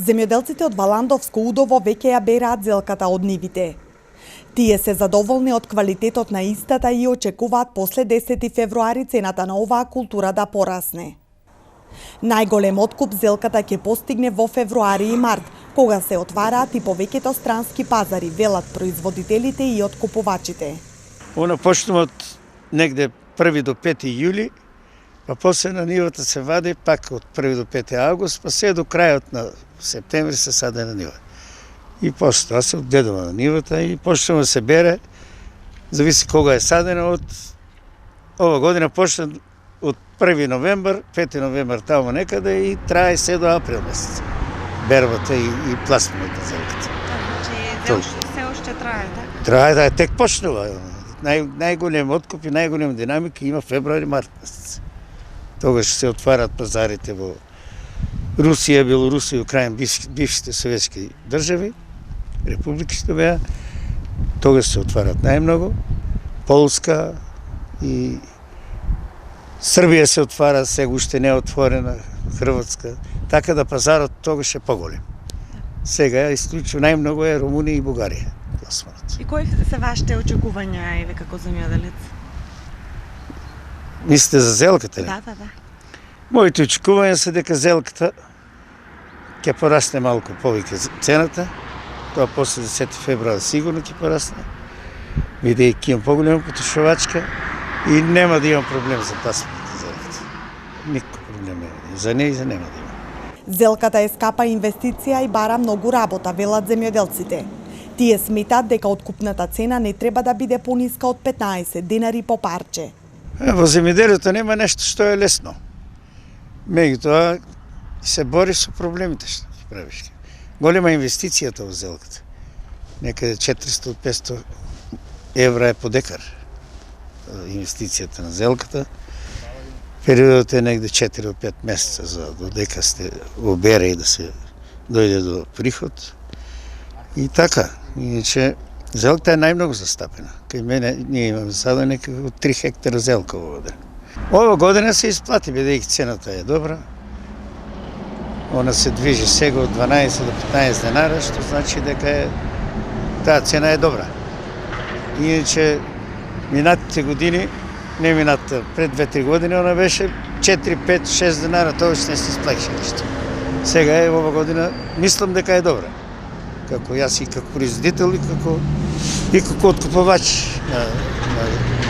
Земјоделците од Валандовско удово веќе ја бераат зелката од нивите. Тие се задоволни од квалитетот на истата и очекуваат после 10 февруари цената на оваа култура да порасне. Најголем откуп зелката ќе постигне во февруари и март, кога се отвараат и повеќето странски пазари, велат производителите и откупувачите. Она почнува од негде 1 до 5 јули, па после на нивата се вади пак од 1 до 5 август, па се до крајот на септември се саде на нива. И после тоа се одгледува на нивата и почнува да се бере, зависи кога е садена, од ова година почна од 1 новембар, 5 новембар таму некаде и трае се до април месец. Бербата и пласманата зелката. Значи, се уште трае, да? Трае, да, тек почнува. Најголем откуп и најголем динамика има февруари-март месец. Тогаш се отварат пазарите во Русија, Белорусија, Украина, бившите советски држави, републики што беа. Тогаш се отварат најмногу. Полска и Србија се отвара, сега уште не е отворена, Хрватска. Така да пазарот тогаш е поголем. Сега исклучно најмногу е Румунија и Бугарија. И кои се вашите очекувања еве како земјоделец? Мислите за зелката ли? Да. Моите очекувања се дека зелката ќе порасне малку повеќе цената. Тоа после 10 февруари сигурно ќе порасне. Бидејќи имам поголема потрошувачка и нема да имам проблем за пласманата зелката. Никој проблем нема. За неј и за нема да има. Зелката е скапа инвестиција и бара многу работа, велат земјоделците. Тие сметат дека откупната цена не треба да биде пониска од 15 денари по парче. Во земјоделието нема нешто што е лесно. Меѓутоа се бори со проблемите што ќе правиш. Голема инвестицијата во зелката. Некаде 400-500 евра е по декар. Инвестицијата на зелката. Периодот е негде 4 до 5 месеца за додека сте обере и да се дојде до приход. И така, иначе зелката е најмногу застапена. Кај мене ние имаме сада некако 3 хектара зелка ова година. Ова година се исплати, бидејќи цената е добра. Она се движи сега од 12 до 15 денари, што значи дека таа цена е добра. Иначе минатите години, не минатата, пред 2-3 години, она беше 4, 5, 6 денара, тоа што не се исплаќаше ништо. Сега е ова година, мислам дека е добра. Како јас и како производител и како откупувач на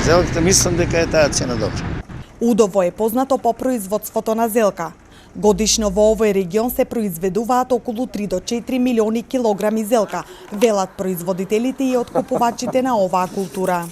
зелката, мислам дека е таа цена добра. Удово е познато по производството на зелка. Годишно во овој регион се произведуваат околу 3 до 4 милиони килограми зелка, велат производителите и откупувачите на оваа култура.